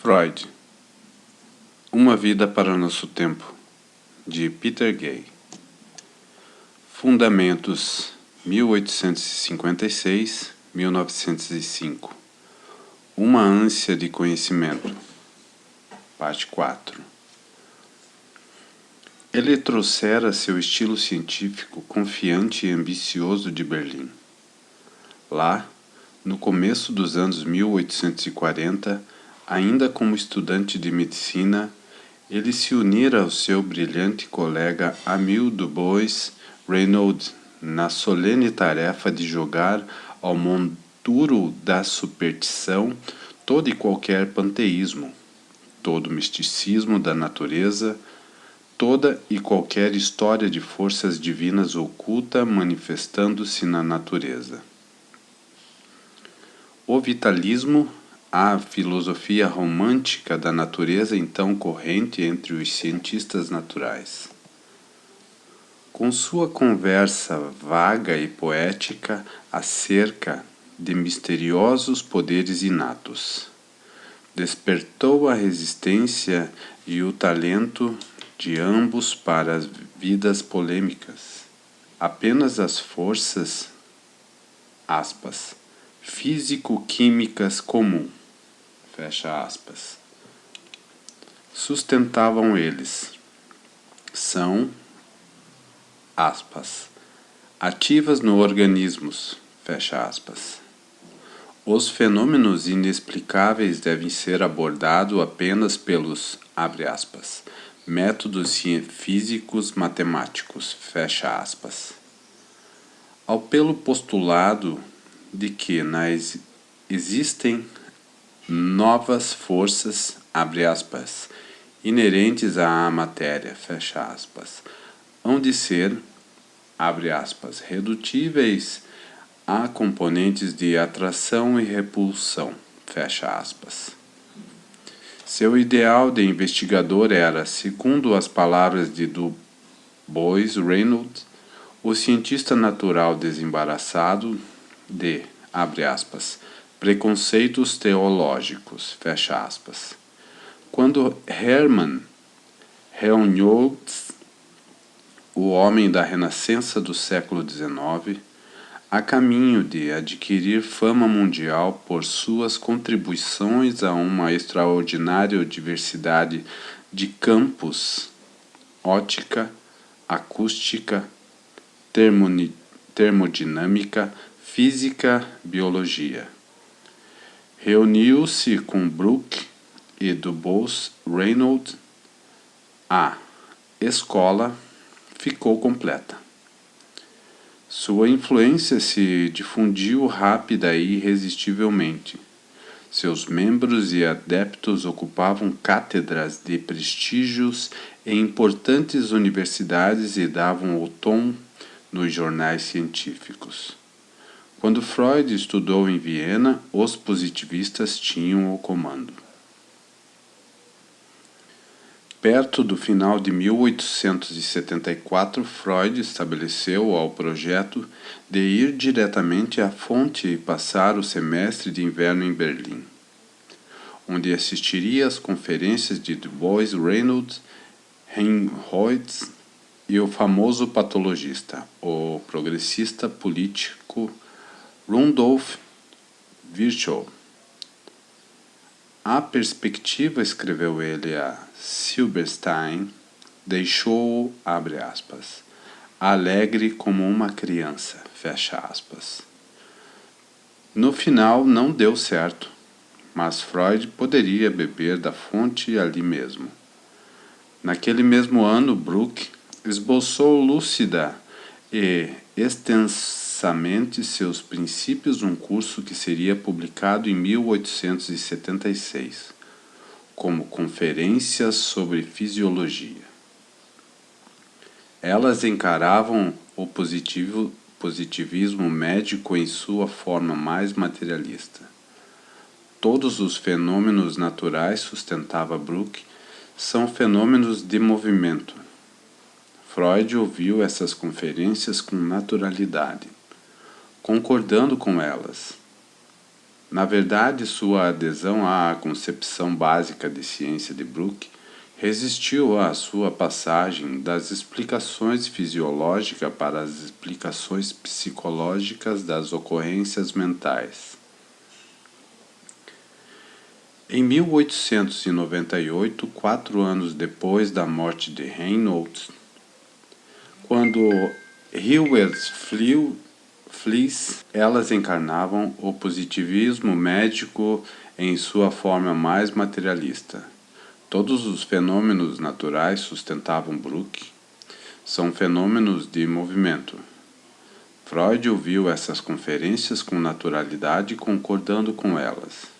Freud, Uma Vida para Nosso Tempo, de Peter Gay. Fundamentos 1856-1905. Uma ânsia de conhecimento. Parte 4. Ele trouxera seu estilo científico confiante e ambicioso de Berlim. Lá, no começo dos anos 1840, ainda como estudante de medicina, ele se unira ao seu brilhante colega Émile du Bois Renaud na solene tarefa de jogar ao monturo da superstição todo e qualquer panteísmo, todo misticismo da natureza, toda e qualquer história de forças divinas oculta manifestando-se na natureza. O vitalismo, a filosofia romântica da natureza então corrente entre os cientistas naturais. Com sua conversa vaga e poética acerca de misteriosos poderes inatos, despertou a resistência e o talento de ambos para as vidas polêmicas. Apenas as forças, aspas, físico-químicas comum, fecha aspas, sustentavam eles. São, aspas, ativas no organismos, fecha aspas. Os fenômenos inexplicáveis devem ser abordados apenas pelos, abre aspas, métodos físicos matemáticos, fecha aspas. Ao pelo postulado de que existem novas forças, abre aspas, inerentes à matéria, fecha aspas, hão de ser, abre aspas, redutíveis a componentes de atração e repulsão, fecha aspas. Seu ideal de investigador era, segundo as palavras de Du Bois Renaud, o cientista natural desembaraçado de, abre aspas, preconceitos teológicos, fecha aspas. Quando Hermann Helmholtz, o homem da renascença do século XIX, a caminho de adquirir fama mundial por suas contribuições a uma extraordinária diversidade de campos, ótica, acústica, termodinâmica, física, biologia. Reuniu-se com Brooke e Du Bois Renaud. A escola ficou completa. Sua influência se difundiu rápida e irresistivelmente. Seus membros e adeptos ocupavam cátedras de prestígios em importantes universidades e davam o tom nos jornais científicos. Quando Freud estudou em Viena, os positivistas tinham o comando. Perto do final de 1874, Freud estabeleceu o projeto de ir diretamente à fonte e passar o semestre de inverno em Berlim, onde assistiria às conferências de Du Bois Renaud, Helmholtz e o famoso patologista, o progressista político Rudolf Virchow. A perspectiva, escreveu ele a Silberstein, deixou-o, abre aspas, alegre como uma criança, fecha aspas. No final não deu certo, mas Freud poderia beber da fonte ali mesmo. Naquele mesmo ano, Brooke esboçou lúcida e extensamente seus princípios num curso que seria publicado em 1876, como Conferências sobre Fisiologia. Elas encaravam o positivismo médico em sua forma mais materialista. Todos os fenômenos naturais, sustentava Brooke, são fenômenos de movimento. Freud ouviu essas conferências com naturalidade, concordando com elas. Na verdade, sua adesão à concepção básica de ciência de Brooke resistiu à sua passagem das explicações fisiológicas para as explicações psicológicas das ocorrências mentais. Em 1898, 4 anos depois da morte de Reynolds, quando Hilbert Fliess, elas encarnavam o positivismo médico em sua forma mais materialista. Todos os fenômenos naturais, sustentavam Brooke, são fenômenos de movimento. Freud ouviu essas conferências com naturalidade, concordando com elas.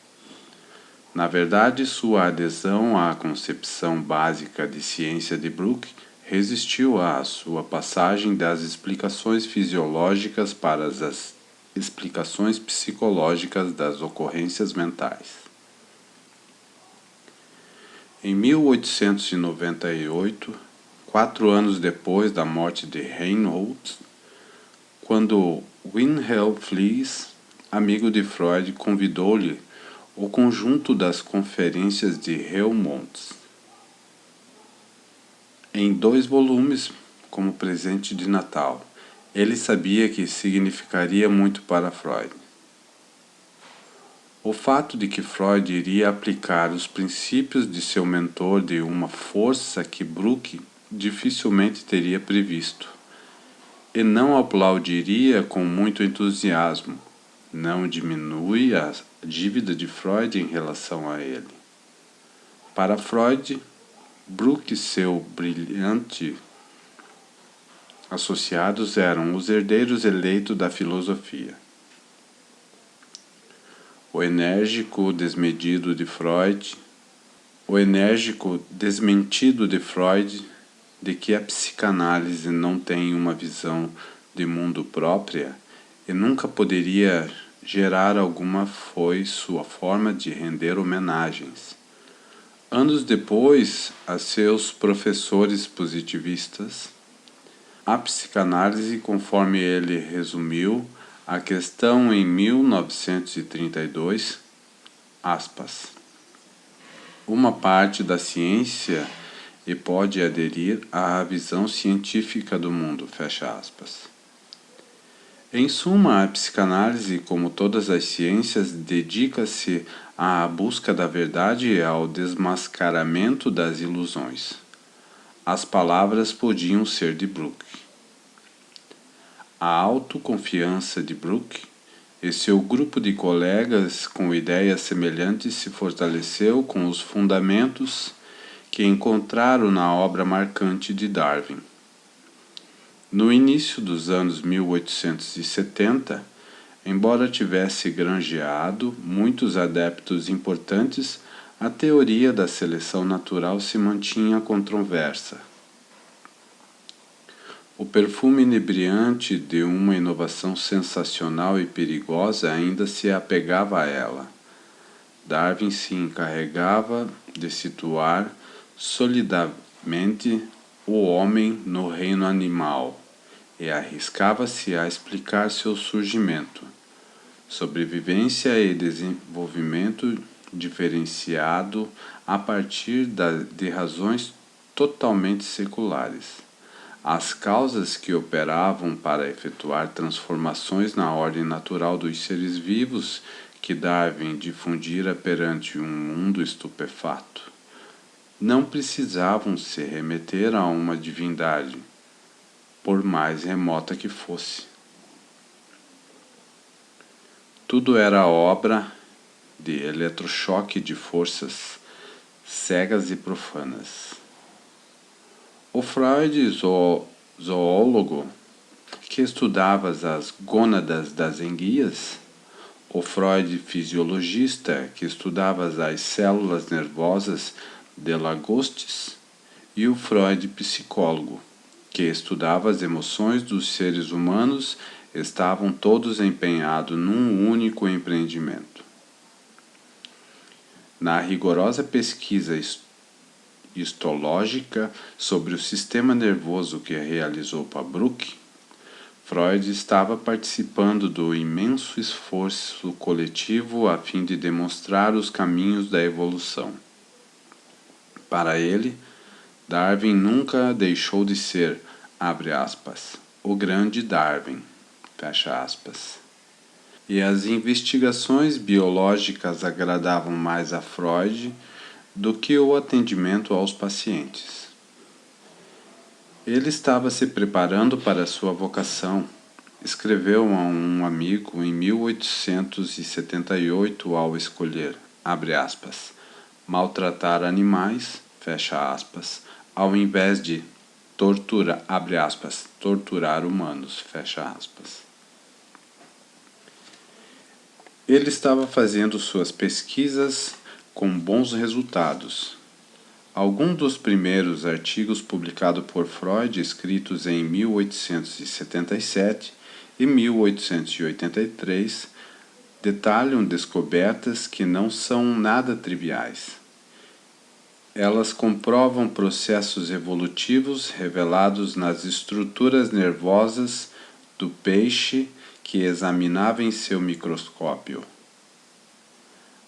Na verdade, sua adesão à concepção básica de ciência de Brooke resistiu à sua passagem das explicações fisiológicas para as explicações psicológicas das ocorrências mentais. Em 1898, 4 anos depois da morte de Reynolds, quando Wilhelm Fliess, amigo de Freud, convidou-lhe o conjunto das conferências de Helmholtz, em 2 volumes, como presente de Natal. Ele sabia que significaria muito para Freud. O fato de que Freud iria aplicar os princípios de seu mentor de uma força que Brooke dificilmente teria previsto, e não aplaudiria com muito entusiasmo, não diminui a dívida de Freud em relação a ele. Para Freud, Brooke e seu brilhante associados eram os herdeiros eleitos da filosofia. O enérgico desmentido de Freud de que a psicanálise não tem uma visão de mundo própria e nunca poderia gerar alguma, foi sua forma de render homenagens. Anos depois, a seus professores positivistas, a psicanálise, conforme ele resumiu a questão em 1932, aspas, uma parte da ciência e pode aderir à visão científica do mundo, fecha aspas. Em suma, a psicanálise, como todas as ciências, dedica-se à busca da verdade e ao desmascaramento das ilusões. As palavras podiam ser de Brooke. A autoconfiança de Brooke e seu grupo de colegas com ideias semelhantes se fortaleceu com os fundamentos que encontraram na obra marcante de Darwin. No início dos anos 1870, embora tivesse granjeado muitos adeptos importantes, a teoria da seleção natural se mantinha controversa. O perfume inebriante de uma inovação sensacional e perigosa ainda se apegava a ela. Darwin se encarregava de situar solidamente o homem no reino animal e arriscava-se a explicar seu surgimento, sobrevivência e desenvolvimento diferenciado a partir de razões totalmente seculares. As causas que operavam para efetuar transformações na ordem natural dos seres vivos que Darwin difundira perante um mundo estupefato não precisavam se remeter a uma divindade, por mais remota que fosse. Tudo era obra de eletrochoque de forças cegas e profanas. O Freud, zoólogo, que estudava as gônadas das enguias, o Freud, fisiologista, que estudava as células nervosas de lagostes, e o Freud, psicólogo, que estudava as emoções dos seres humanos, estavam todos empenhados num único empreendimento. Na rigorosa pesquisa histológica sobre o sistema nervoso que realizou para Brooke, Freud estava participando do imenso esforço coletivo a fim de demonstrar os caminhos da evolução. Para ele, Darwin nunca deixou de ser, abre aspas, o grande Darwin, fecha aspas. E as investigações biológicas agradavam mais a Freud do que o atendimento aos pacientes. Ele estava se preparando para sua vocação. Escreveu a um amigo em 1878 ao escolher, abre aspas, maltratar animais, fecha aspas, ao invés de abre aspas, torturar humanos, fecha aspas. Ele estava fazendo suas pesquisas com bons resultados. Alguns dos primeiros artigos publicados por Freud, escritos em 1877 e 1883, detalham descobertas que não são nada triviais. Elas comprovam processos evolutivos revelados nas estruturas nervosas do peixe que examinava em seu microscópio.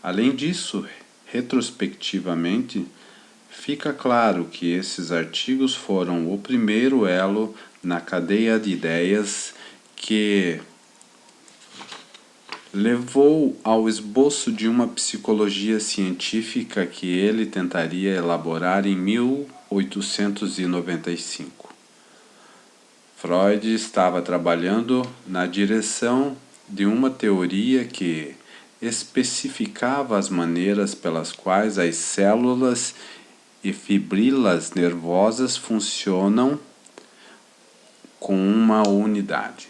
Além disso, retrospectivamente, fica claro que esses artigos foram o primeiro elo na cadeia de ideias que levou ao esboço de uma psicologia científica que ele tentaria elaborar em 1895. Freud estava trabalhando na direção de uma teoria que especificava as maneiras pelas quais as células e fibrilas nervosas funcionam com uma unidade.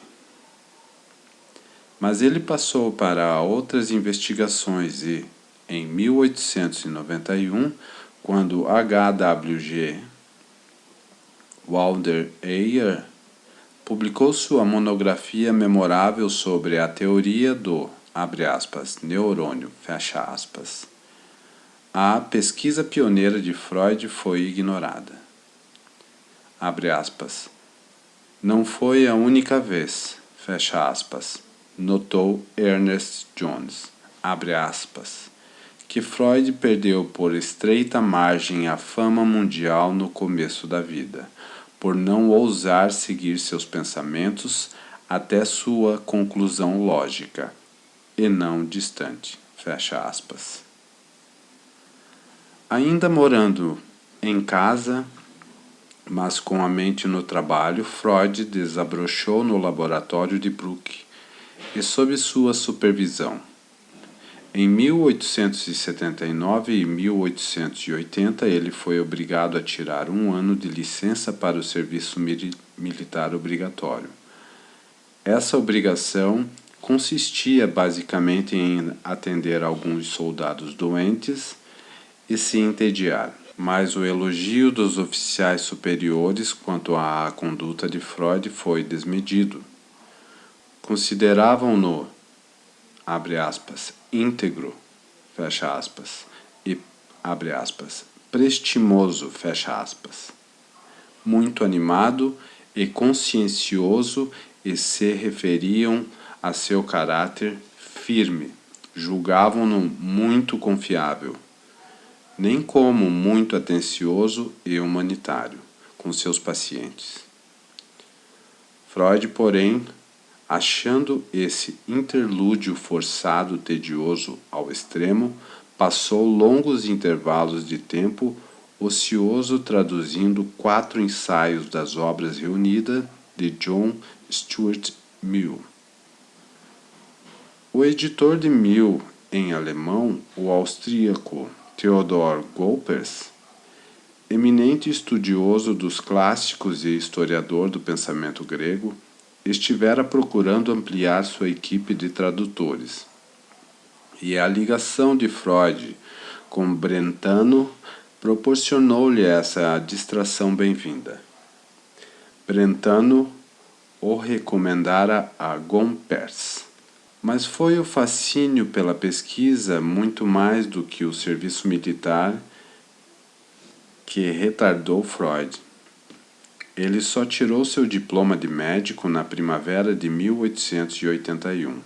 Mas ele passou para outras investigações e, em 1891, quando H.W.G. Walder-Eyre publicou sua monografia memorável sobre a teoria do, abre aspas, neurônio, fecha aspas, a pesquisa pioneira de Freud foi ignorada. Abre aspas. Não foi a única vez, fecha aspas, notou Ernest Jones, abre aspas, que Freud perdeu por estreita margem a fama mundial no começo da vida, por não ousar seguir seus pensamentos até sua conclusão lógica, e não distante, fecha aspas. Ainda morando em casa, mas com a mente no trabalho, Freud desabrochou no laboratório de Brooke e sob sua supervisão. Em 1879 e 1880, ele foi obrigado a tirar um ano de licença para o serviço militar obrigatório. Essa obrigação consistia basicamente em atender alguns soldados doentes e se entediar, mas o elogio dos oficiais superiores quanto à conduta de Freud foi desmedido. Consideravam-no, abre aspas, íntegro, fecha aspas, e, abre aspas, prestimoso, fecha aspas, muito animado e consciencioso, e se referiam a seu caráter firme, julgavam-no muito confiável, nem como muito atencioso e humanitário com seus pacientes. Freud, porém, achando esse interlúdio forçado tedioso ao extremo, passou longos intervalos de tempo ocioso traduzindo 4 ensaios das obras reunidas de John Stuart Mill. O editor de Mill em alemão, o austríaco Theodor Goppers, eminente estudioso dos clássicos e historiador do pensamento grego, estivera procurando ampliar sua equipe de tradutores. E a ligação de Freud com Brentano proporcionou-lhe essa distração bem-vinda. Brentano o recomendara a Gompers, mas foi o fascínio pela pesquisa muito mais do que o serviço militar que retardou Freud. Ele só tirou seu diploma de médico na primavera de 1881.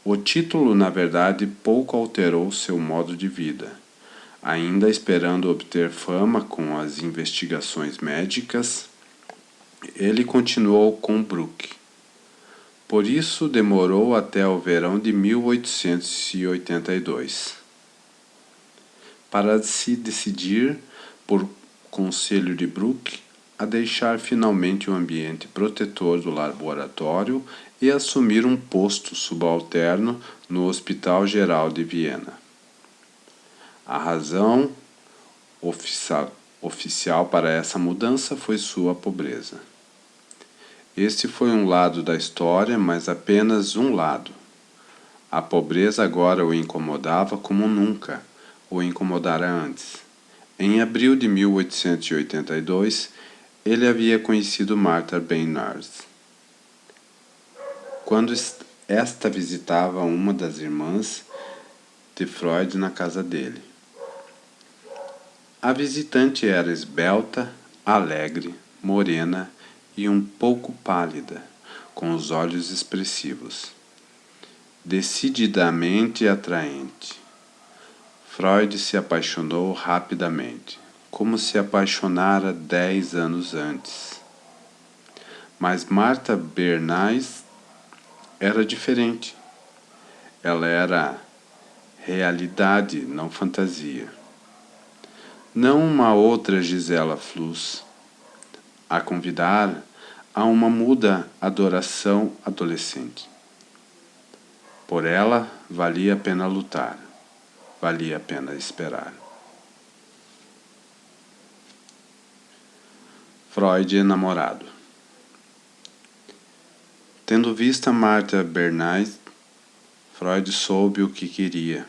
O título, na verdade, pouco alterou seu modo de vida. Ainda esperando obter fama com as investigações médicas, ele continuou com Brooke. Por isso, demorou até o verão de 1882 para se decidir, por conselho de Brooke, a deixar finalmente o ambiente protetor do laboratório e assumir um posto subalterno no Hospital Geral de Viena. A razão oficial para essa mudança foi sua pobreza. Este foi um lado da história, mas apenas um lado. A pobreza agora o incomodava como nunca o incomodara antes. Em abril de 1882, ele havia conhecido Martha Bernhardt, quando esta visitava uma das irmãs de Freud na casa dele. A visitante era esbelta, alegre, morena e um pouco pálida, com os olhos expressivos. Decididamente atraente. Freud se apaixonou rapidamente, como se apaixonara 10 anos antes. Mas Martha Bernhardt era diferente. Ela era realidade, não fantasia. Não uma outra Gisela Flus, a convidar a uma muda adoração adolescente. Por ela, valia a pena lutar, valia a pena esperar. Freud enamorado. Tendo visto Martha Bernhardt, Freud soube o que queria,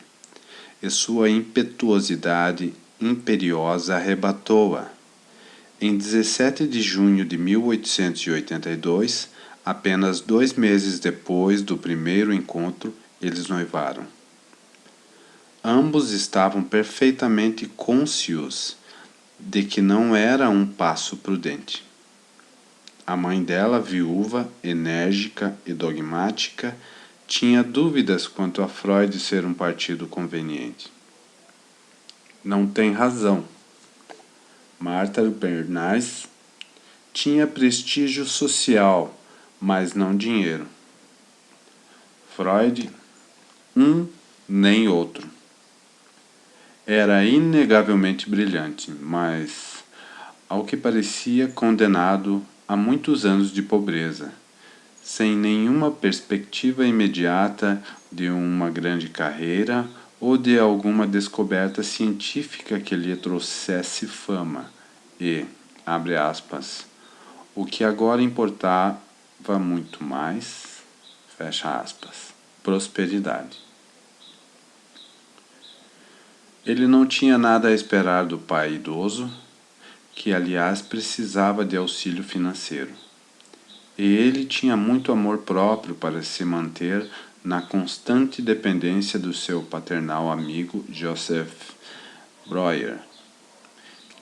e sua impetuosidade imperiosa arrebatou-a. Em 17 de junho de 1882, apenas 2 meses depois do primeiro encontro, eles noivaram. Ambos estavam perfeitamente cônscios de que não era um passo prudente. A mãe dela, viúva, enérgica e dogmática, tinha dúvidas quanto a Freud ser um partido conveniente. Não tem razão. Martha Bernhardt tinha prestígio social, mas não dinheiro. Freud, nem outro. Era inegavelmente brilhante, mas, ao que parecia, condenado a muitos anos de pobreza, sem nenhuma perspectiva imediata de uma grande carreira ou de alguma descoberta científica que lhe trouxesse fama e, abre aspas, o que agora importava muito mais, fecha aspas, prosperidade. Ele não tinha nada a esperar do pai idoso, que aliás precisava de auxílio financeiro. E ele tinha muito amor próprio para se manter na constante dependência do seu paternal amigo Joseph Breuer,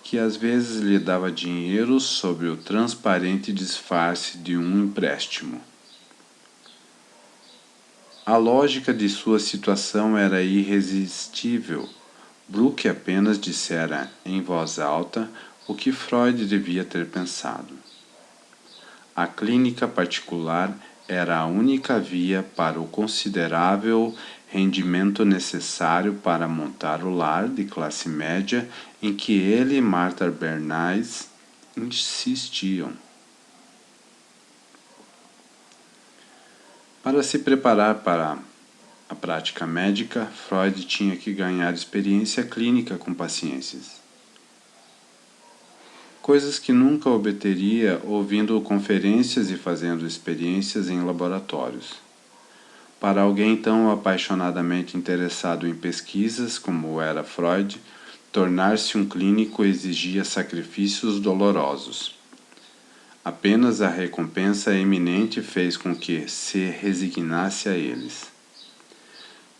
que às vezes lhe dava dinheiro sob o transparente disfarce de um empréstimo. A lógica de sua situação era irresistível. Brooke apenas dissera em voz alta o que Freud devia ter pensado. A clínica particular era a única via para o considerável rendimento necessário para montar o lar de classe média em que ele e Martha Bernhardt insistiam. Para se preparar para a prática médica, Freud tinha que ganhar experiência clínica com pacientes. Coisas que nunca obteria ouvindo conferências e fazendo experiências em laboratórios. Para alguém tão apaixonadamente interessado em pesquisas como era Freud, tornar-se um clínico exigia sacrifícios dolorosos. Apenas a recompensa eminente fez com que se resignasse a eles.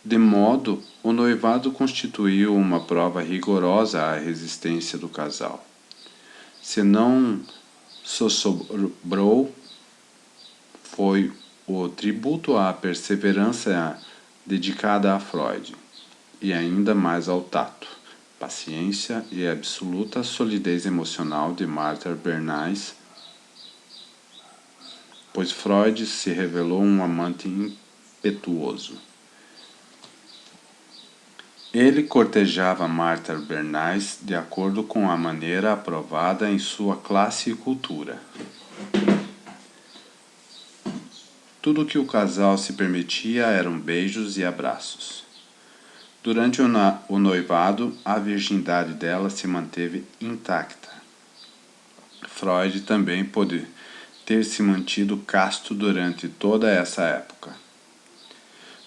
De modo, o noivado constituiu uma prova rigorosa à resistência do casal. Se não sobrou foi o tributo à perseverança dedicada a Freud, e ainda mais ao tato, paciência e absoluta solidez emocional de Martha Bernays, pois Freud se revelou um amante impetuoso. Ele cortejava Martha Bernays de acordo com a maneira aprovada em sua classe e cultura. Tudo que o casal se permitia eram beijos e abraços. Durante o noivado, a virgindade dela se manteve intacta. Freud também pôde ter se mantido casto durante toda essa época.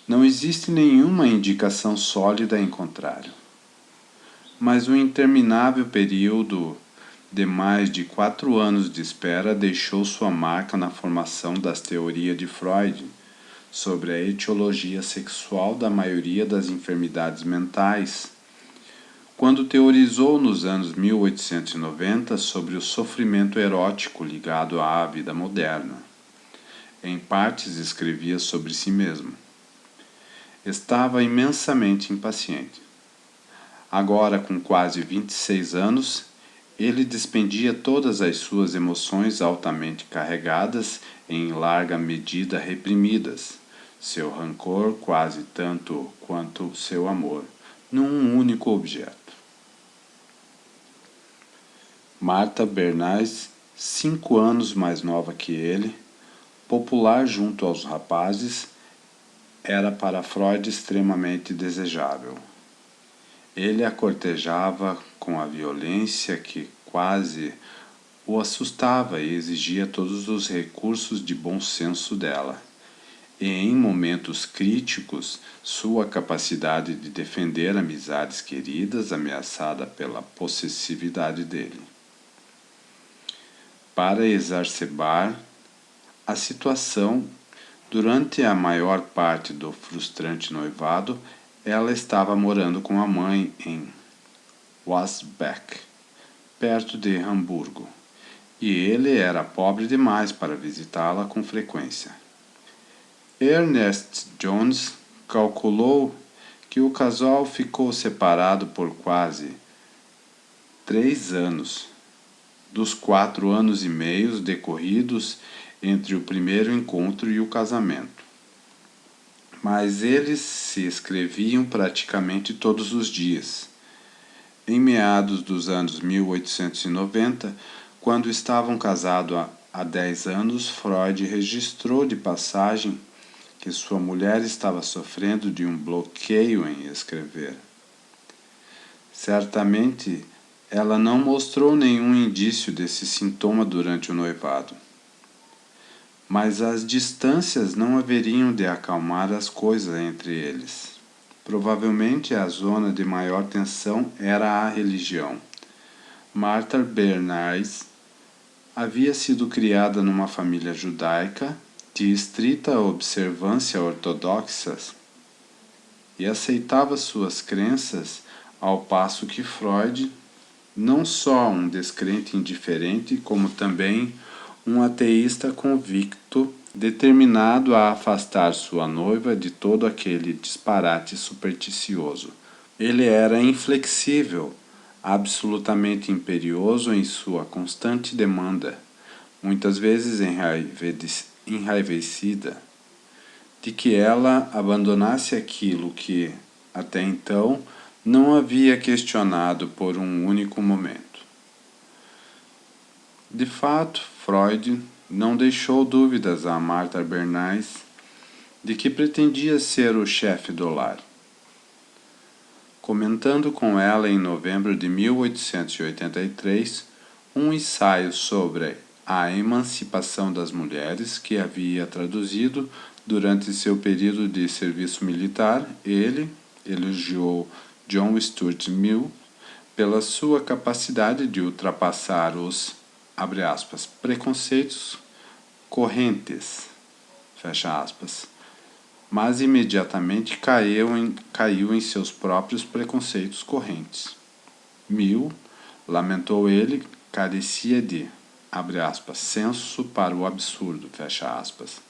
Não existe nenhuma indicação sólida em contrário. Mas o interminável período de mais de 4 anos de espera deixou sua marca na formação das teorias de Freud sobre a etiologia sexual da maioria das enfermidades mentais, quando teorizou nos anos 1890 sobre o sofrimento erótico ligado à vida moderna. Em partes escrevia sobre si mesmo. Estava imensamente impaciente. Agora, com quase 26 anos, ele despendia todas as suas emoções altamente carregadas e em larga medida reprimidas, seu rancor quase tanto quanto seu amor, num único objeto. Martha Bernays, 5 anos mais nova que ele, popular junto aos rapazes, era para Freud extremamente desejável. Ele a cortejava com a violência que quase o assustava e exigia todos os recursos de bom senso dela. E em momentos críticos, sua capacidade de defender amizades queridas ameaçada pela possessividade dele. Para exacerbar a situação, durante a maior parte do frustrante noivado, ela estava morando com a mãe em Wasbeck, perto de Hamburgo, e ele era pobre demais para visitá-la com frequência. Ernest Jones calculou que o casal ficou separado por quase 3 anos, dos 4 anos e meio decorridos entre o primeiro encontro e o casamento. Mas eles se escreviam praticamente todos os dias. Em meados dos anos 1890, quando estavam casados há 10 anos, Freud registrou de passagem que sua mulher estava sofrendo de um bloqueio em escrever. Certamente, ela não mostrou nenhum indício desse sintoma durante o noivado. Mas as distâncias não haveriam de acalmar as coisas entre eles. Provavelmente a zona de maior tensão era a religião. Martha Bernays havia sido criada numa família judaica de estrita observância ortodoxa e aceitava suas crenças, ao passo que Freud, não só um descrente indiferente, como também um ateísta convicto, determinado a afastar sua noiva de todo aquele disparate supersticioso. Ele era inflexível, absolutamente imperioso em sua constante demanda, muitas vezes enraivecida, de que ela abandonasse aquilo que, até então, não havia questionado por um único momento. De fato, Freud não deixou dúvidas a Martha Bernays de que pretendia ser o chefe do lar. Comentando com ela em novembro de 1883 um ensaio sobre a emancipação das mulheres que havia traduzido durante seu período de serviço militar, ele elogiou John Stuart Mill pela sua capacidade de ultrapassar os, abre aspas, preconceitos correntes, fecha aspas, mas imediatamente caiu em seus próprios preconceitos correntes. Mill, lamentou ele, carecia de abre aspas, senso para o absurdo, fecha aspas.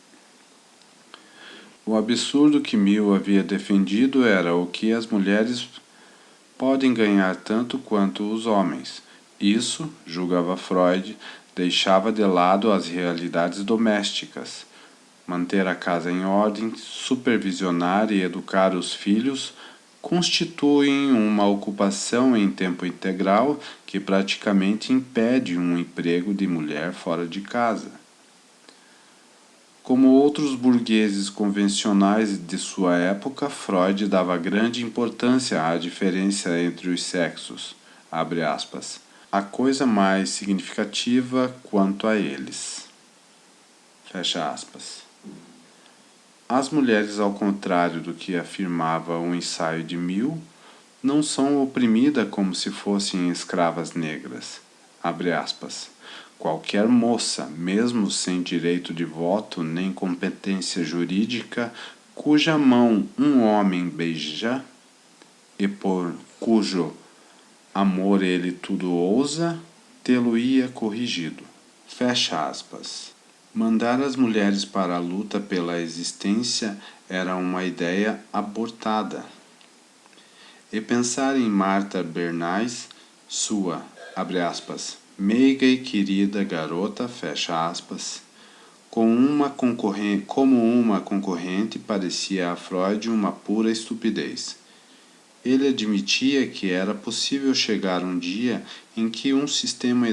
O absurdo que Mill havia defendido era o que as mulheres podem ganhar tanto quanto os homens. Isso, julgava Freud, deixava de lado as realidades domésticas. Manter a casa em ordem, supervisionar e educar os filhos constituem uma ocupação em tempo integral que praticamente impede um emprego de mulher fora de casa. Como outros burgueses convencionais de sua época, Freud dava grande importância à diferença entre os sexos, abre aspas, a coisa mais significativa quanto a eles, fecha aspas. As mulheres, ao contrário do que afirmava o ensaio de Mill, não são oprimidas como se fossem escravas negras, abre aspas. Qualquer moça, mesmo sem direito de voto nem competência jurídica, cuja mão um homem beija e por cujo amor ele tudo ousa, tê-lo-ia corrigido. Fecha aspas. Mandar as mulheres para a luta pela existência era uma ideia abortada. E pensar em Martha Bernays, sua, abre aspas, meiga e querida garota, fecha aspas, como uma concorrente parecia a Freud uma pura estupidez. Ele admitia que era possível chegar um dia em que um sistema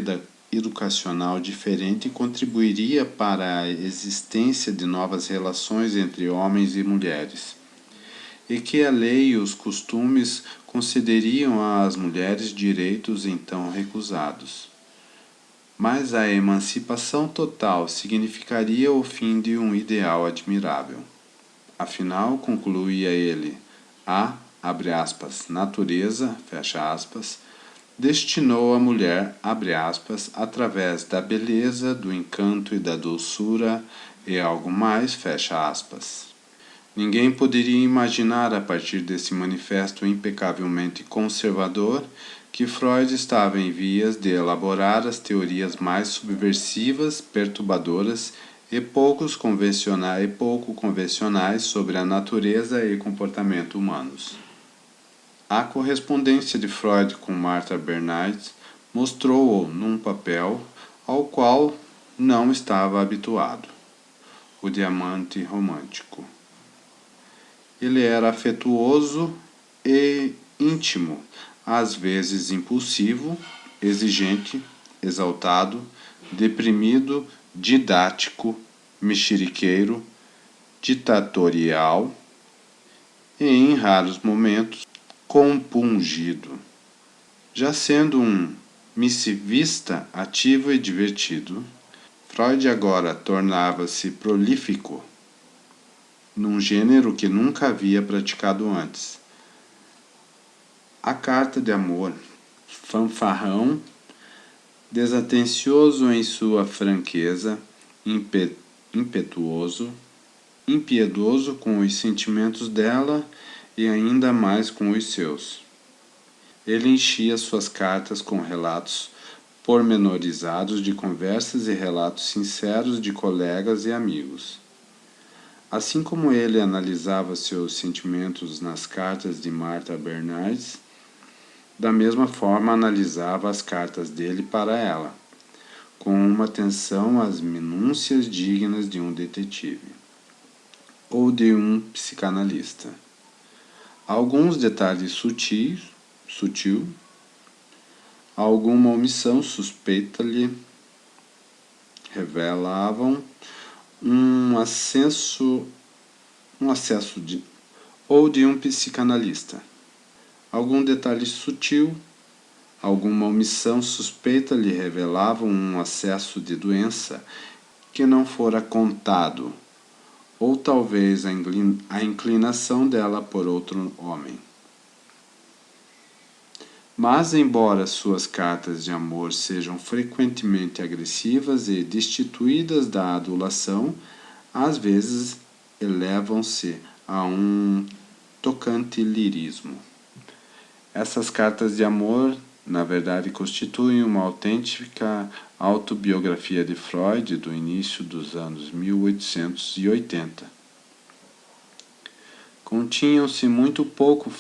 educacional diferente contribuiria para a existência de novas relações entre homens e mulheres, e que a lei e os costumes concederiam às mulheres direitos então recusados. Mas a emancipação total significaria o fim de um ideal admirável. Afinal, concluía ele, abre aspas, natureza, fecha aspas, destinou a mulher, abre aspas, através da beleza, do encanto e da doçura e algo mais, fecha aspas. Ninguém poderia imaginar, a partir desse manifesto impecavelmente conservador, que Freud estava em vias de elaborar as teorias mais subversivas, perturbadoras e pouco convencionais sobre a natureza e comportamento humanos. A correspondência de Freud com Martha Bernays mostrou-o num papel ao qual não estava habituado, o de amante romântico. Ele era afetuoso e íntimo, às vezes impulsivo, exigente, exaltado, deprimido, didático, mexeriqueiro, ditatorial e, em raros momentos, compungido. Já sendo um missivista ativo e divertido, Freud agora tornava-se prolífico num gênero que nunca havia praticado antes. A carta de amor, fanfarrão, desatencioso em sua franqueza, impiedoso com os sentimentos dela e ainda mais com os seus. Ele enchia suas cartas com relatos pormenorizados de conversas e relatos sinceros de colegas e amigos. Assim como ele analisava seus sentimentos nas cartas de Martha Bernays, da mesma forma analisava as cartas dele para ela, com uma atenção às minúcias dignas de um detetive ou de um psicanalista. Alguns detalhes sutil, alguma omissão suspeita lhe revelavam um acesso de um psicanalista. Algum detalhe sutil, alguma omissão suspeita lhe revelavam um acesso de doença que não fora contado, ou talvez a inclinação dela por outro homem. Mas, embora suas cartas de amor sejam frequentemente agressivas e destituídas da adulação, às vezes elevam-se a um tocante lirismo. Essas cartas de amor na verdade, constituem uma autêntica autobiografia de Freud do início dos anos 1880. Continha-se muito pouco à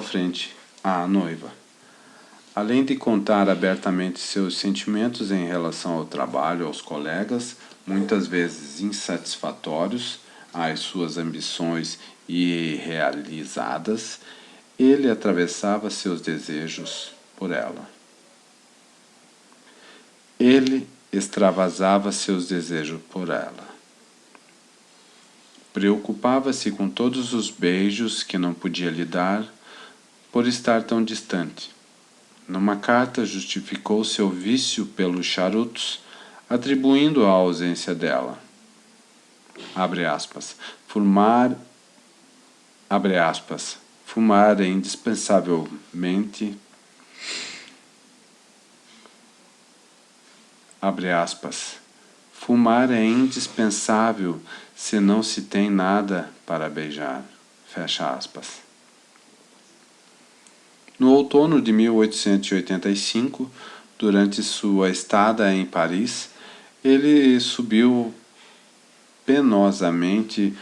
frente à noiva. Além de contar abertamente seus sentimentos em relação ao trabalho, aos colegas, muitas vezes insatisfatórios, às suas ambições irrealizadas, ele atravessava seus desejos por ela. Ele extravasava seus desejos por ela. Preocupava-se com todos os beijos que não podia lhe dar por estar tão distante. Numa carta, justificou seu vício pelos charutos, atribuindo a ausência dela. Abre aspas. Fumar é indispensavelmente. Abre aspas. Fumar é indispensável se não se tem nada para beijar. Fecha aspas. No outono de 1885, durante sua estada em Paris, ele subiu penosamente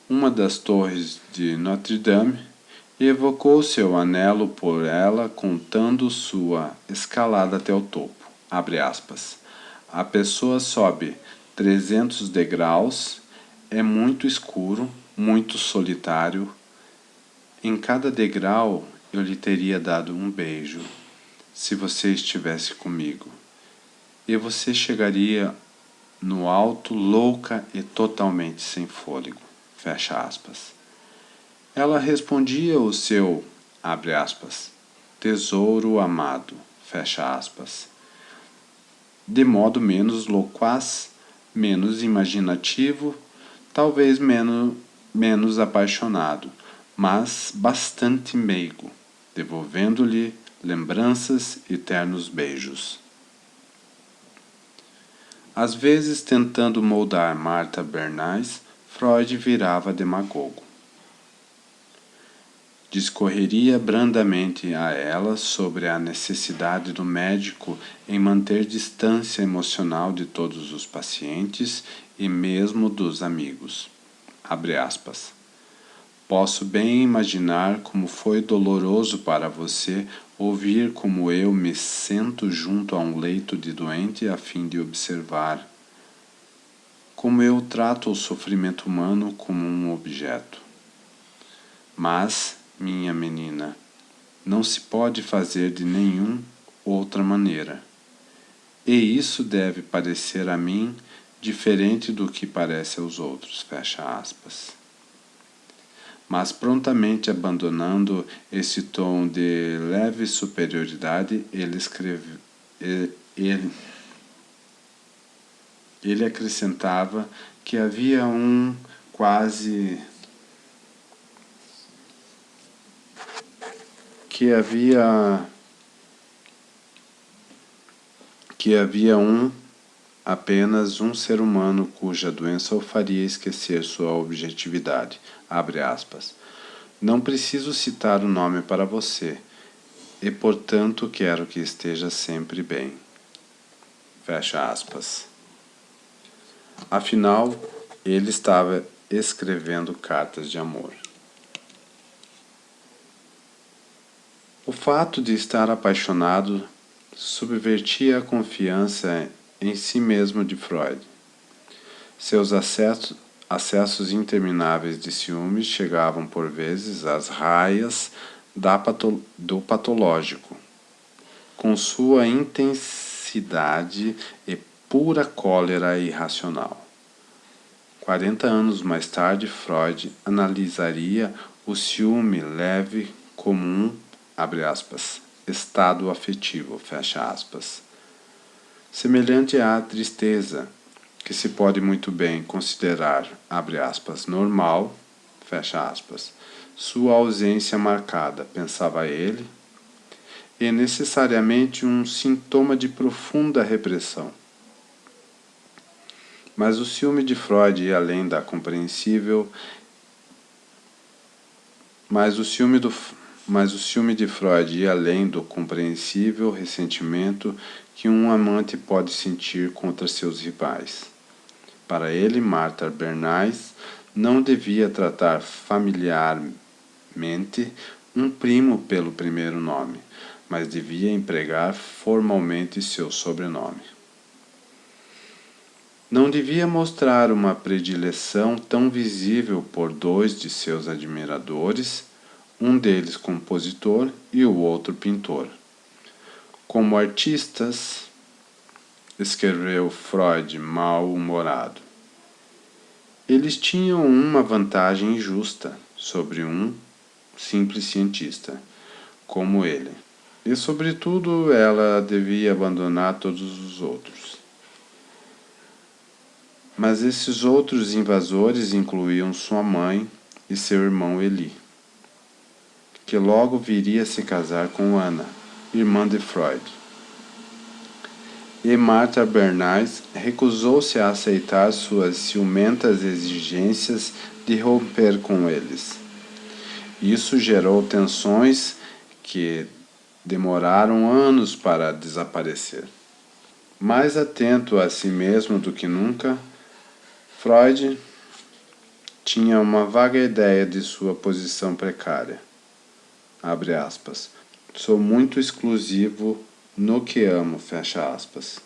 uma das torres de Notre-Dame e evocou seu anelo por ela, contando sua escalada até o topo. Abre aspas. A pessoa sobe 300 degraus, é muito escuro, muito solitário. Em cada degrau eu lhe teria dado um beijo, se você estivesse comigo. E você chegaria no alto, louca e totalmente sem fôlego. Fecha aspas. Ela respondia o seu, abre aspas, tesouro amado, fecha aspas, de modo menos loquaz, menos imaginativo, talvez menos apaixonado, mas bastante meigo, devolvendo-lhe lembranças e ternos beijos. Às vezes, tentando moldar Martha Bernays, Freud virava demagogo. Discorreria brandamente a ela sobre a necessidade do médico em manter distância emocional de todos os pacientes e mesmo dos amigos. Abre aspas. Posso bem imaginar como foi doloroso para você ouvir como eu me sento junto a um leito de doente a fim de observar como eu trato o sofrimento humano como um objeto. Mas, minha menina, não se pode fazer de nenhuma outra maneira. E isso deve parecer a mim diferente do que parece aos outros, fecha aspas. Mas prontamente abandonando esse tom de leve superioridade, ele acrescentava que havia um apenas um ser humano cuja doença o faria esquecer sua objetividade. Abre aspas. Não preciso citar o nome para você, e portanto quero que esteja sempre bem. Fecha aspas. Afinal, ele estava escrevendo cartas de amor. O fato de estar apaixonado subvertia a confiança em si mesmo de Freud. Seus acessos intermináveis de ciúmes chegavam por vezes às raias do patológico. Com sua intensidade e pura cólera irracional. 40 anos mais tarde, Freud analisaria o ciúme leve como um, abre aspas, estado afetivo, fecha aspas, semelhante à tristeza, que se pode muito bem considerar, abre aspas, normal, fecha aspas, sua ausência marcada, pensava ele, e necessariamente um sintoma de profunda repressão. Mas o ciúme de Freud ia além da compreensível Mas o ciúme de Freud ia além do compreensível ressentimento que um amante pode sentir contra seus rivais. Para ele, Martha Bernays não devia tratar familiarmente um primo pelo primeiro nome, mas devia empregar formalmente seu sobrenome. Não devia mostrar uma predileção tão visível por dois de seus admiradores, um deles compositor e o outro pintor. Como artistas, escreveu Freud mal-humorado, eles tinham uma vantagem injusta sobre um simples cientista, como ele, e sobretudo ela devia abandonar todos os outros. Mas esses outros invasores incluíam sua mãe e seu irmão Eli, que logo viria a se casar com Anna, irmã de Freud. E Martha Bernays recusou-se a aceitar suas ciumentas exigências de romper com eles. Isso gerou tensões que demoraram anos para desaparecer. Mais atento a si mesmo do que nunca, Freud tinha uma vaga ideia de sua posição precária. Abre aspas. Sou muito exclusivo no que amo, fecha aspas.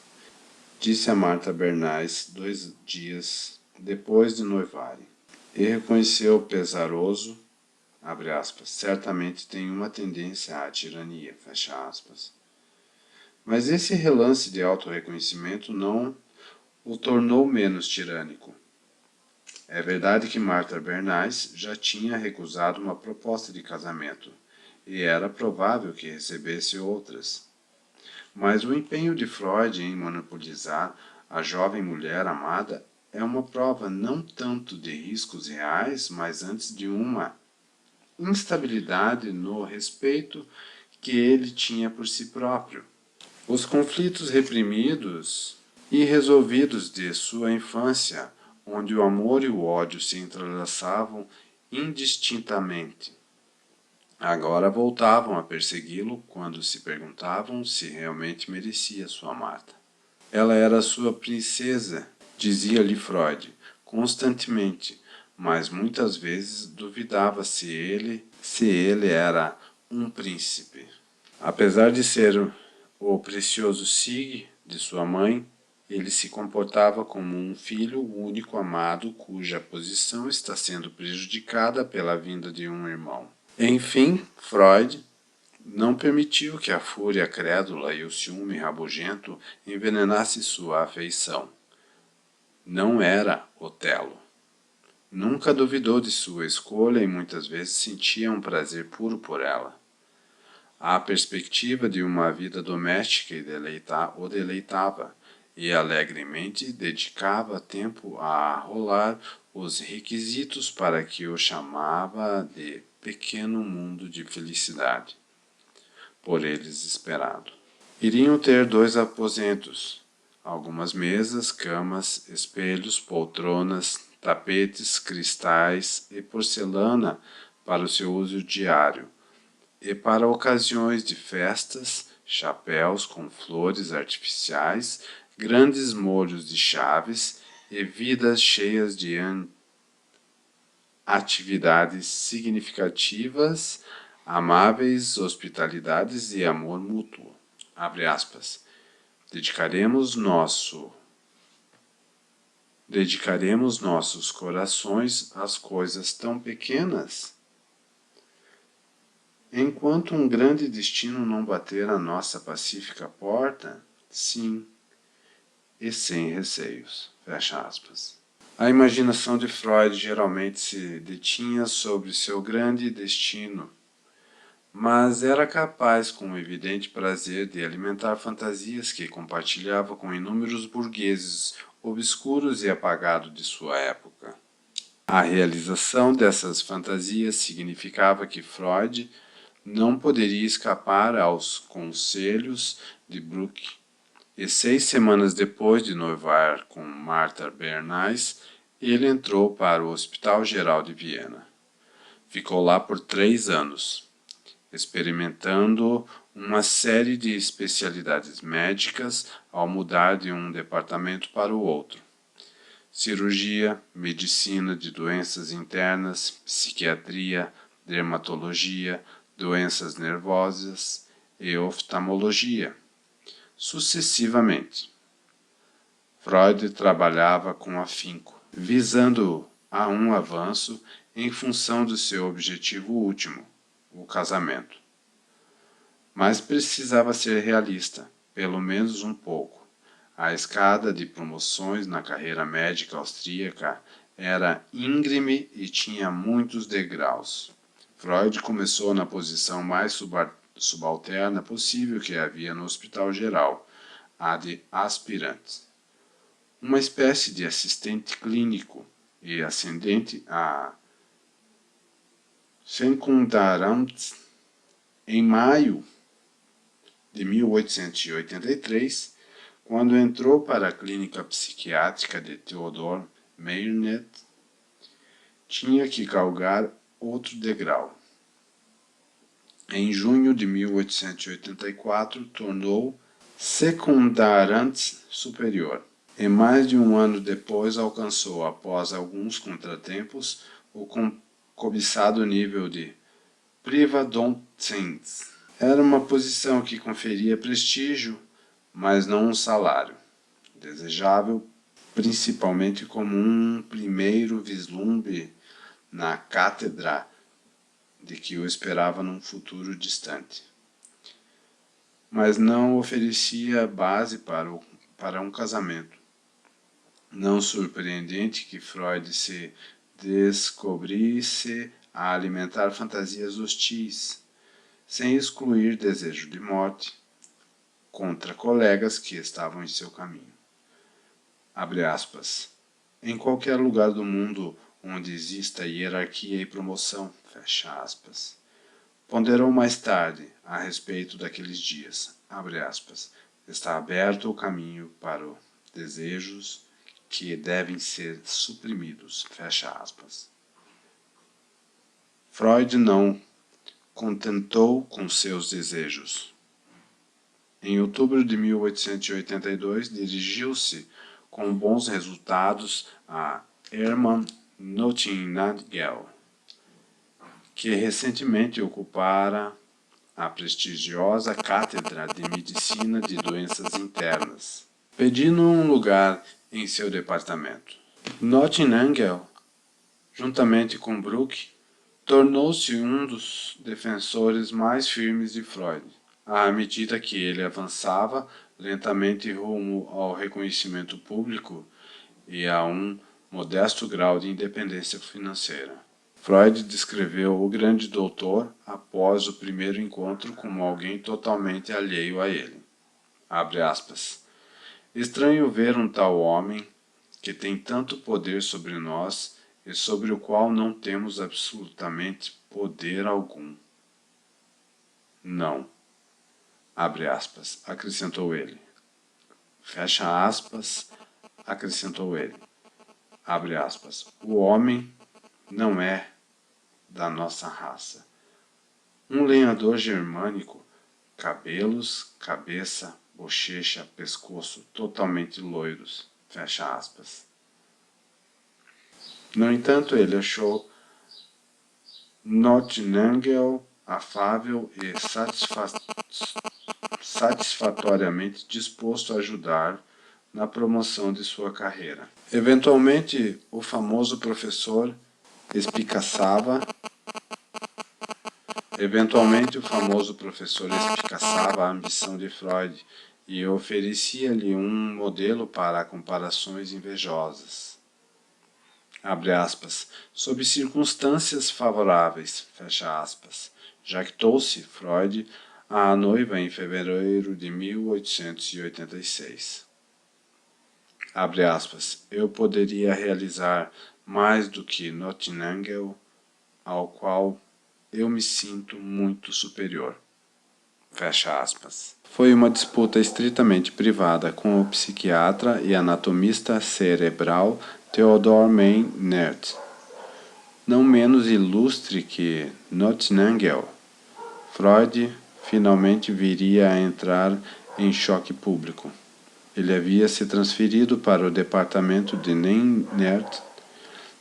Disse a Martha Bernays 2 dias depois de noivarem. E reconheceu pesaroso, abre aspas, certamente tem uma tendência à tirania, fecha aspas. Mas esse relance de autorreconhecimento não o tornou menos tirânico. É verdade que Martha Bernays já tinha recusado uma proposta de casamento, e era provável que recebesse outras. Mas o empenho de Freud em monopolizar a jovem mulher amada é uma prova não tanto de riscos reais, mas antes de uma instabilidade no respeito que ele tinha por si próprio. Os conflitos reprimidos e resolvidos de sua infância, onde o amor e o ódio se entrelaçavam indistintamente, agora voltavam a persegui-lo quando se perguntavam se realmente merecia sua Martha. Ela era sua princesa, dizia-lhe Freud, constantemente, mas muitas vezes duvidava se ele era um príncipe. Apesar de ser o precioso Sig de sua mãe, ele se comportava como um filho único amado cuja posição está sendo prejudicada pela vinda de um irmão. Enfim, Freud não permitiu que a fúria crédula e o ciúme rabugento envenenasse sua afeição. Não era Otelo. Nunca duvidou de sua escolha e muitas vezes sentia um prazer puro por ela. A perspectiva de uma vida doméstica o deleitava, e alegremente dedicava tempo a rolar os requisitos para que o chamava de pequeno mundo de felicidade, por eles esperado. Iriam ter 2 aposentos, algumas mesas, camas, espelhos, poltronas, tapetes, cristais e porcelana para o seu uso diário, e para ocasiões de festas, chapéus com flores artificiais, grandes molhos de chaves e vidas cheias de atividades significativas, amáveis hospitalidades e amor mútuo. Abre aspas. Dedicaremos nossos corações às coisas tão pequenas? Enquanto um grande destino não bater à nossa pacífica porta, sim, e sem receios. Fecha aspas. A imaginação de Freud geralmente se detinha sobre seu grande destino, mas era capaz com evidente prazer de alimentar fantasias que compartilhava com inúmeros burgueses obscuros e apagados de sua época. A realização dessas fantasias significava que Freud não poderia escapar aos conselhos de Brooke, e 6 semanas depois de noivar com Martha Bernays, ele entrou para o Hospital Geral de Viena. Ficou lá por 3 anos, experimentando uma série de especialidades médicas ao mudar de um departamento para o outro: cirurgia, medicina de doenças internas, psiquiatria, dermatologia, doenças nervosas e oftalmologia, sucessivamente. Freud trabalhava com afinco, visando a um avanço em função do seu objetivo último, o casamento. Mas precisava ser realista, pelo menos um pouco. A escada de promoções na carreira médica austríaca era íngreme e tinha muitos degraus. Freud começou na posição mais subalterna possível que havia no Hospital Geral, a de aspirante. Uma espécie de assistente clínico e ascendente a Secundaramts. Em maio de 1883, quando entrou para a clínica psiquiátrica de Theodor Meilnet, tinha que galgar outro degrau. Em junho de 1884, tornou secundarante superior. E mais de um ano depois alcançou, após alguns contratempos, o cobiçado nível de Privatdozent. Era uma posição que conferia prestígio, mas não um salário, desejável principalmente como um primeiro vislumbre na cátedra de que o esperava num futuro distante. Mas não oferecia base para um casamento. Não surpreendente que Freud se descobrisse a alimentar fantasias hostis, sem excluir desejo de morte, contra colegas que estavam em seu caminho. Abre aspas. Em qualquer lugar do mundo onde exista hierarquia e promoção, fecha aspas. Ponderou mais tarde a respeito daqueles dias, abre aspas. Está aberto o caminho para os desejos que devem ser suprimidos, fecha aspas. Freud não contentou com seus desejos. Em outubro de 1882, dirigiu-se com bons resultados a Hermann Nightingale, que recentemente ocupara a prestigiosa cátedra de medicina de doenças internas, pedindo um lugar em seu departamento. Nightingale, juntamente com Brooke, tornou-se um dos defensores mais firmes de Freud, à medida que ele avançava lentamente rumo ao reconhecimento público e a um modesto grau de independência financeira. Freud descreveu o grande doutor após o primeiro encontro como alguém totalmente alheio a ele. Abre aspas. Estranho ver um tal homem que tem tanto poder sobre nós e sobre o qual não temos absolutamente poder algum. Não. Abre aspas, acrescentou ele. Fecha aspas, acrescentou ele. Abre aspas. O homem não é da nossa raça. Um lenhador germânico, cabelos, cabeça, bochecha, pescoço totalmente loiros. Fecha aspas. No entanto, ele achou Nightingale afável e satisfatoriamente disposto a ajudar na promoção de sua carreira. Eventualmente, o famoso professor espicaçava a ambição de Freud e oferecia-lhe um modelo para comparações invejosas. Abre aspas, sob circunstâncias favoráveis, fecha aspas, jactou-se Freud à noiva em fevereiro de 1886. Abre aspas, eu poderia realizar mais do que Nightingale, ao qual eu me sinto muito superior. Fecha aspas. Foi uma disputa estritamente privada com o psiquiatra e anatomista cerebral Theodor Meilnet. não menos ilustre que Nottingham, Freud finalmente viria a entrar em choque público. Ele havia se transferido para o departamento de Nennert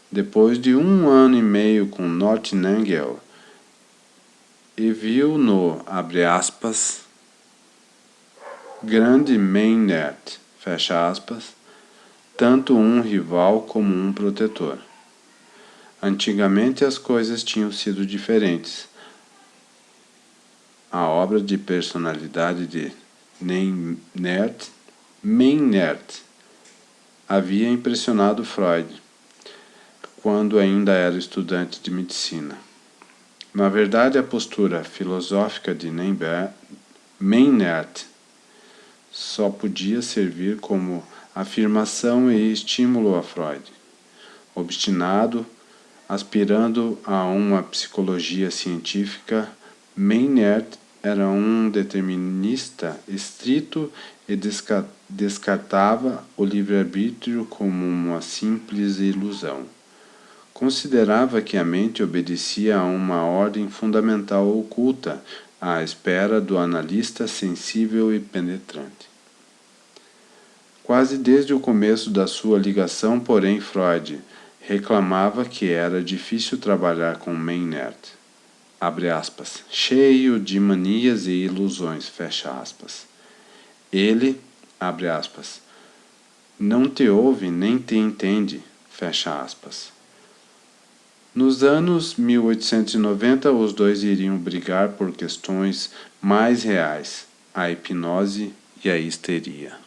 depois de 1 ano e meio com Nottingham e viu no, abre aspas, grande Meinert, fecha aspas, tanto um rival como um protetor. Antigamente as coisas tinham sido diferentes. A obra de personalidade de Meinert havia impressionado Freud, quando ainda era estudante de medicina. Na verdade, a postura filosófica de Meinert só podia servir como afirmação e estímulo a Freud. Obstinado, aspirando a uma psicologia científica, Meinert era um determinista estrito e descartava o livre-arbítrio como uma simples ilusão. Considerava que a mente obedecia a uma ordem fundamental oculta, à espera do analista sensível e penetrante. Quase desde o começo da sua ligação, porém, Freud reclamava que era difícil trabalhar com Meinert, abre aspas, cheio de manias e ilusões, fecha aspas. Ele, abre aspas, não te ouve nem te entende, fecha aspas. Nos anos 1890, os dois iriam brigar por questões mais reais, a hipnose e a histeria.